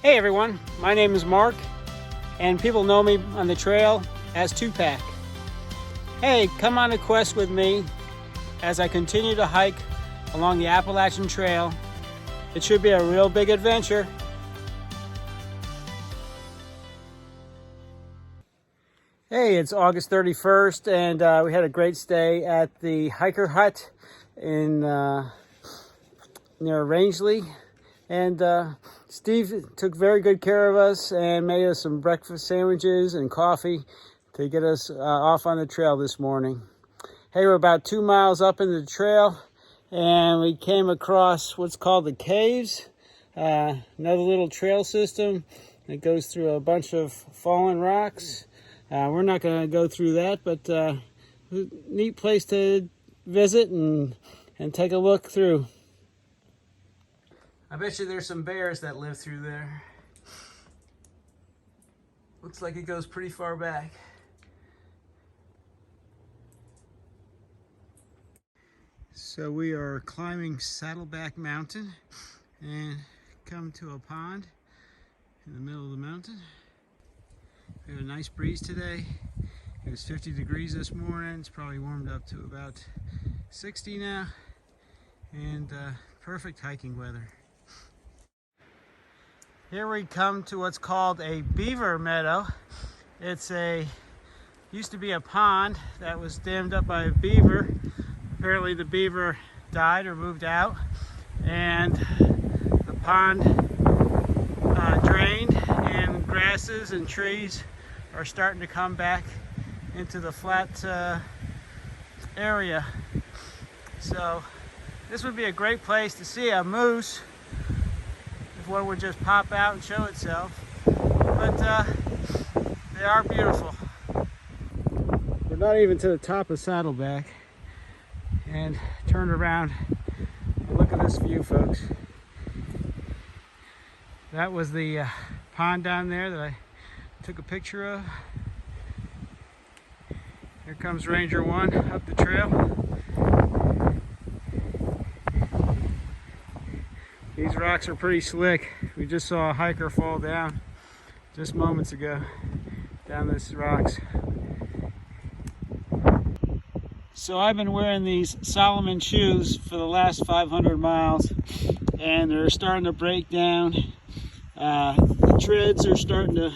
Hey everyone, my name is Mark, and people know me on the trail as Tupac. Hey, come on a quest with me as I continue to hike along the Appalachian Trail. It should be a real big adventure. Hey, it's August 31st, and we had a great stay at the Hiker Hut in near Rangeley. And Steve took very good care of us and made us some breakfast sandwiches and coffee to get us off on the trail this morning. Hey, we're about 2 miles up into the trail, and we came across what's called the caves, another little trail system that goes through a bunch of fallen rocks. We're not going to go through that, but neat place to visit and take a look through. I bet you there's some bears that live through there. Looks like it goes pretty far back. So we are climbing Saddleback Mountain and come to a pond in the middle of the mountain. We have a nice breeze today. It was 50 degrees this morning. It's probably warmed up to about 60 now, and perfect hiking weather. Here we come to what's called a beaver meadow. Used to be a pond that was dammed up by a beaver. Apparently the beaver died or moved out, and the pond drained, and grasses and trees are starting to come back into the flat area. So this would be a great place to see a moose if one would just pop out and show itself. But they are beautiful. We're not even to the top of Saddleback, and turn around and look at this view, folks. That was the pond down there that I took a picture of. Here comes Ranger 1 up the trail. These rocks are pretty slick. We just saw a hiker fall down just moments ago down these rocks. So I've been wearing these Solomon shoes for the last 500 miles, and they're starting to break down. The treads are starting to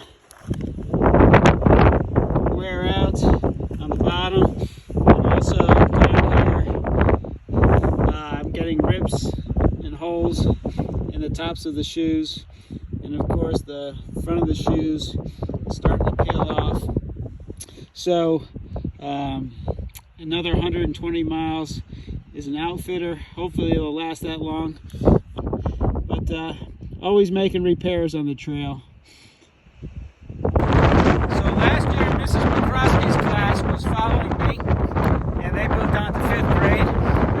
wear out on the bottom, and also down here I'm getting rips and holes in the tops of the shoes, and of course the front of the shoes is starting to peel off. So another 120 miles is an outfitter. Hopefully it'll last that long, but always making repairs on the trail. So last year Mrs. McCroskey's class was following me, and they moved on to 5th grade.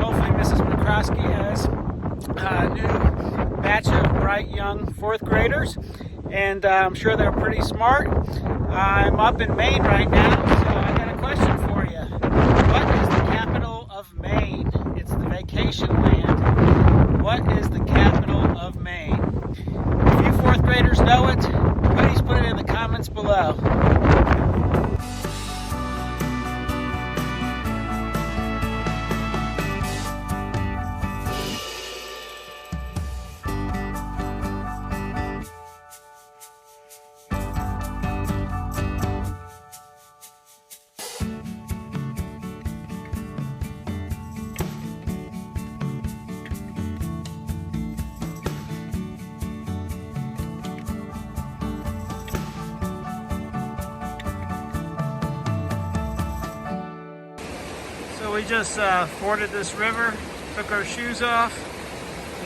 Hopefully Mrs. McCroskey has a new batch of bright young 4th graders, and I'm sure they're pretty smart. I'm up in Maine right now, so I got a question for you. What is the capital of Maine? It's the vacation land. What is the capital of Maine? If you 4th graders know it, please put it in the comments below. So we just forded this river, took our shoes off,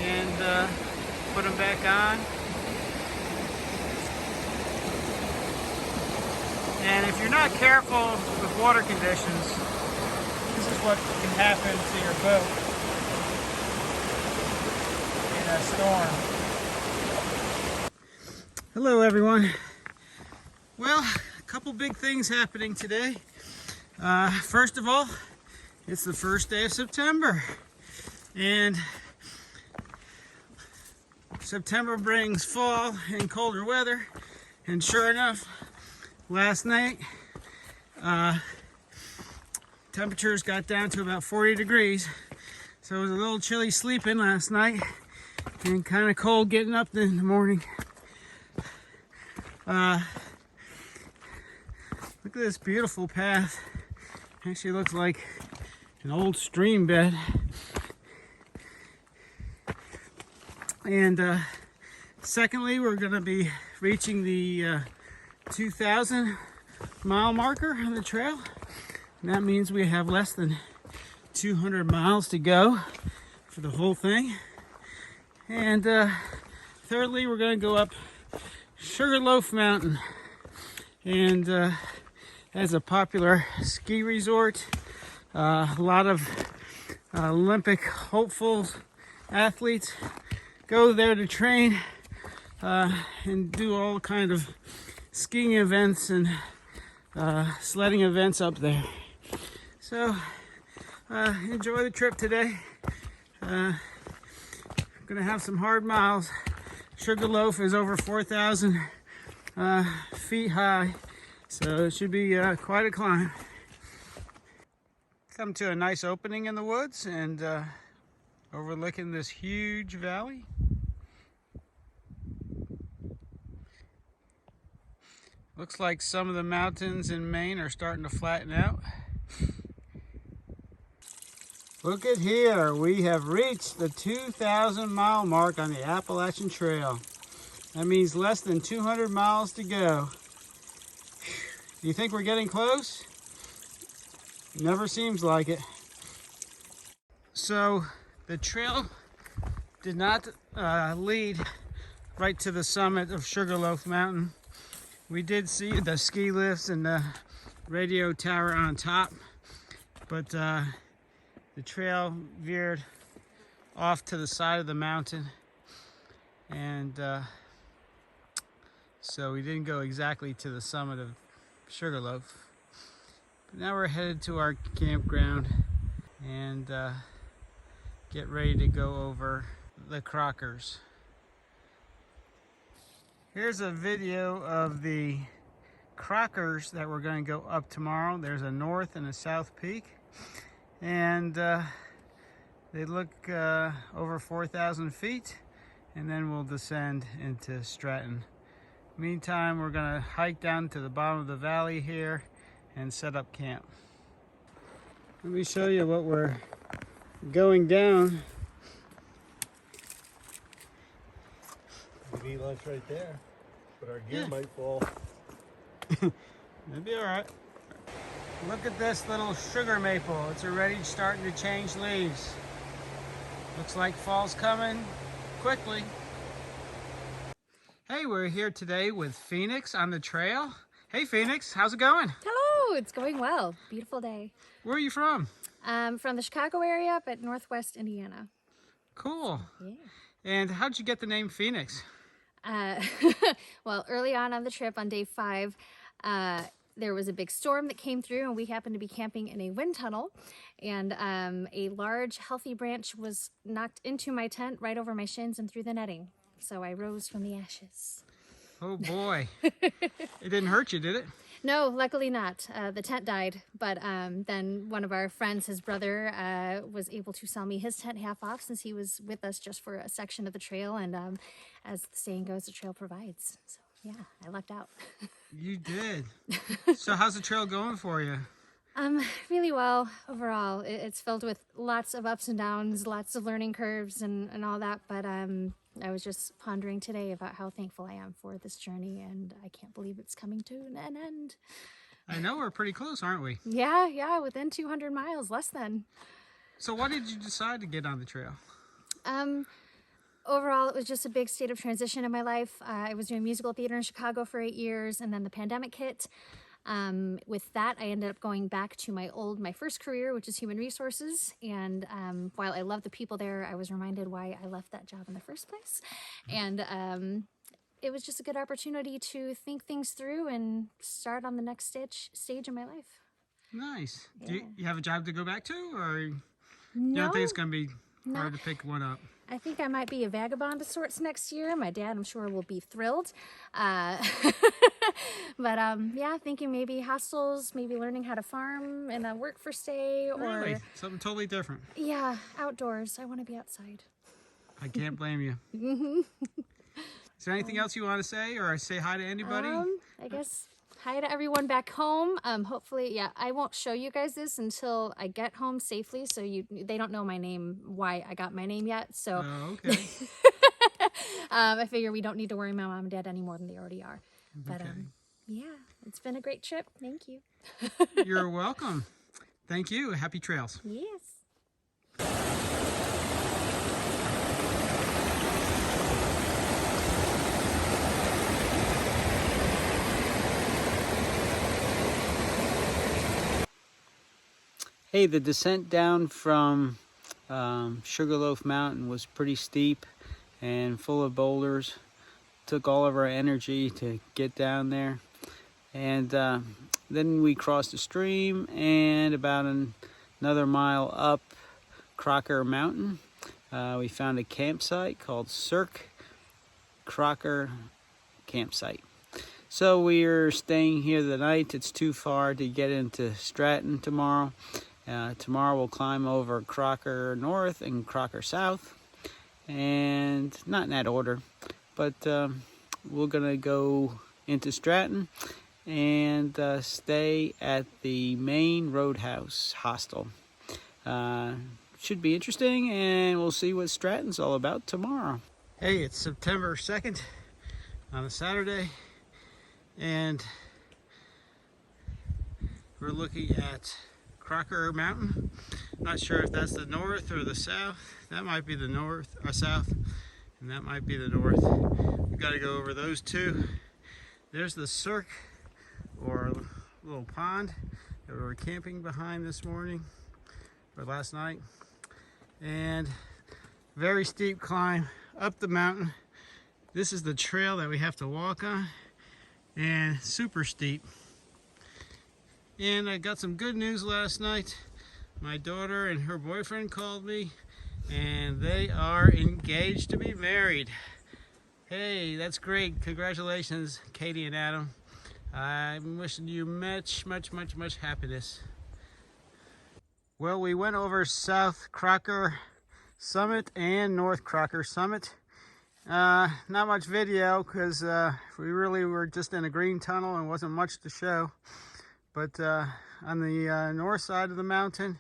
and put them back on. And if you're not careful with water conditions, this is what can happen to your boat in a storm. Hello everyone. Well, a couple big things happening today. First of all, it's the first day of September, and September brings fall and colder weather, and sure enough, last night temperatures got down to about 40 degrees, so it was a little chilly sleeping last night and kind of cold getting up in the morning. Look at this beautiful path. Actually looks like an old stream bed. And secondly, we're going to be reaching the 2,000 mile marker on the trail. And that means we have less than 200 miles to go for the whole thing. And thirdly, we're going to go up Sugarloaf Mountain. And as a popular ski resort, a lot of Olympic hopefuls, athletes go there to train and do all kind of skiing events and sledding events up there. So enjoy the trip today. Gonna have some hard miles. Sugarloaf is over 4,000 feet high, so it should be quite a climb. Come to a nice opening in the woods and overlooking this huge valley. Looks like some of the mountains in Maine are starting to flatten out. Look at here, we have reached the 2,000 mile mark on the Appalachian Trail. That means less than 200 miles to go. Do you think we're getting close? Never seems like it. So the trail did not lead right to the summit of Sugarloaf Mountain. We did see the ski lifts and the radio tower on top, but the trail veered off to the side of the mountain, and so we didn't go exactly to the summit of Sugarloaf. But now we're headed to our campground and get ready to go over the Crockers. Here's a video of the Crockers that we're going to go up tomorrow. There's a north and a south peak, and they look over 4,000 feet, and then we'll descend into Stratton. Meantime, we're going to hike down to the bottom of the valley here and set up camp. Let me show you what we're going down. We can eat lunch right there, but our gear might fall. It'll be all right. Look at this little sugar maple. It's already starting to change leaves. Looks like fall's coming quickly. Hey, we're here today with Phoenix on the trail. Hey Phoenix, how's it going? Hello, it's going well. Beautiful day. Where are you from? From the Chicago area, but northwest Indiana. Cool. Yeah. And how'd you get the name Phoenix? Well, early on the trip on day 5, there was a big storm that came through, and we happened to be camping in a wind tunnel, and a large healthy branch was knocked into my tent right over my shins and through the netting. So I rose from the ashes. Oh boy. It didn't hurt you, did it? No, luckily not. The tent died, but then one of our friends, his brother, was able to sell me his tent half off since he was with us just for a section of the trail, and as the saying goes, the trail provides. So yeah, I lucked out. You did. So how's the trail going for you? Really well overall. It's filled with lots of ups and downs, lots of learning curves and all that, but I was just pondering today about how thankful I am for this journey, and I can't believe it's coming to an end. I know we're pretty close, aren't we? Yeah, within 200 miles, less than. So why did you decide to get on the trail? Overall, it was just a big state of transition in my life. I was doing musical theater in Chicago for 8 years, and then the pandemic hit. With that, I ended up going back to my first career, which is human resources. And while I love the people there, I was reminded why I left that job in the first place. And it was just a good opportunity to think things through and start on the next stage in my life. Nice. Yeah. Do you have a job to go back to, or you No. don't think it's going to be hard to pick one up? I think I might be a vagabond of sorts next year. My dad, I'm sure, will be thrilled. But yeah, thinking maybe hostels, maybe learning how to farm and work for stay, or Really? Something totally different. yeah, outdoors. I want to be outside. I can't blame you. Is there anything else you want to say, or say hi to anybody? I guess hi to everyone back home. Hopefully, yeah, I won't show you guys this until I get home safely, so they don't know my name, why I got my name yet. So Okay. I figure we don't need to worry my mom and dad any more than they already are. But Okay. yeah, it's been a great trip. Thank you. You're welcome. Thank you. Happy trails. Yes. Hey, the descent down from Sugarloaf Mountain was pretty steep and full of boulders. Took all of our energy to get down there. And then we crossed a stream, and about another mile up Crocker Mountain, we found a campsite called Cirque Crocker Campsite. So we're staying here the night. It's too far to get into Stratton tomorrow. Tomorrow we'll climb over Crocker North and Crocker South, and not in that order, but we're gonna go into Stratton and stay at the Maine Roadhouse Hostel. Should be interesting, and we'll see what Stratton's all about tomorrow. Hey, it's September 2nd on a Saturday, and we're looking at Crocker Mountain. Not sure if that's the north or the south. That might be the north or south, and that might be the north. We've got to go over those two. There's the Cirque, or little pond that we were camping behind this morning, or last night. And very steep climb up the mountain. This is the trail that we have to walk on, and super steep. And I got some good news last night. My daughter and her boyfriend called me, and they are engaged to be married. Hey, that's great. Congratulations, Katie and Adam. I'm wishing you much happiness. Well, we went over South Crocker Summit and North Crocker Summit. Not much video because we really were just in a green tunnel and wasn't much to show. But on the north side of the mountain,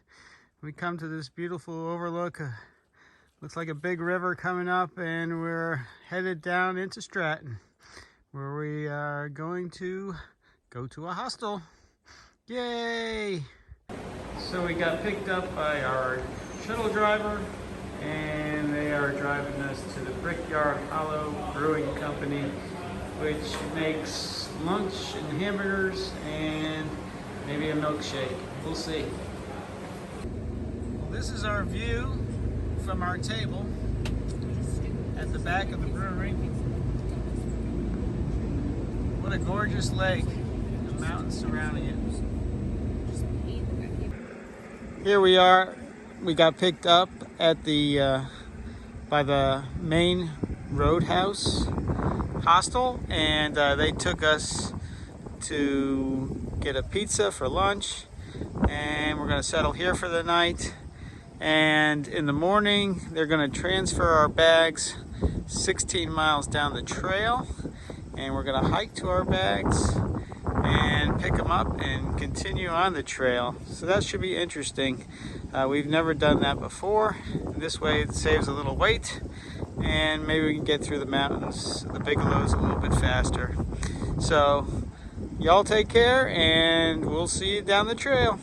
we come to this beautiful overlook. Looks like a big river coming up, and we're headed down into Stratton, where we are going to go to a hostel. Yay! So we got picked up by our shuttle driver, and they are driving us to the Brickyard Hollow Brewing Company, which makes lunch and hamburgers and maybe a milkshake. We'll see. Well, this is our view from our table at the back of the brewery. What a gorgeous lake, the mountains surrounding it. Here we are. We got picked up at the by the Maine Roadhouse Hostel, and they took us to get a pizza for lunch, and we're going to settle here for the night. And in the morning they're going to transfer our bags 16 miles down the trail, and we're going to hike to our bags and pick them up and continue on the trail. So that should be interesting. We've never done that before. This way it saves a little weight, and maybe we can get through the mountains, the Bigelows, a little bit faster. So y'all take care, and we'll see you down the trail.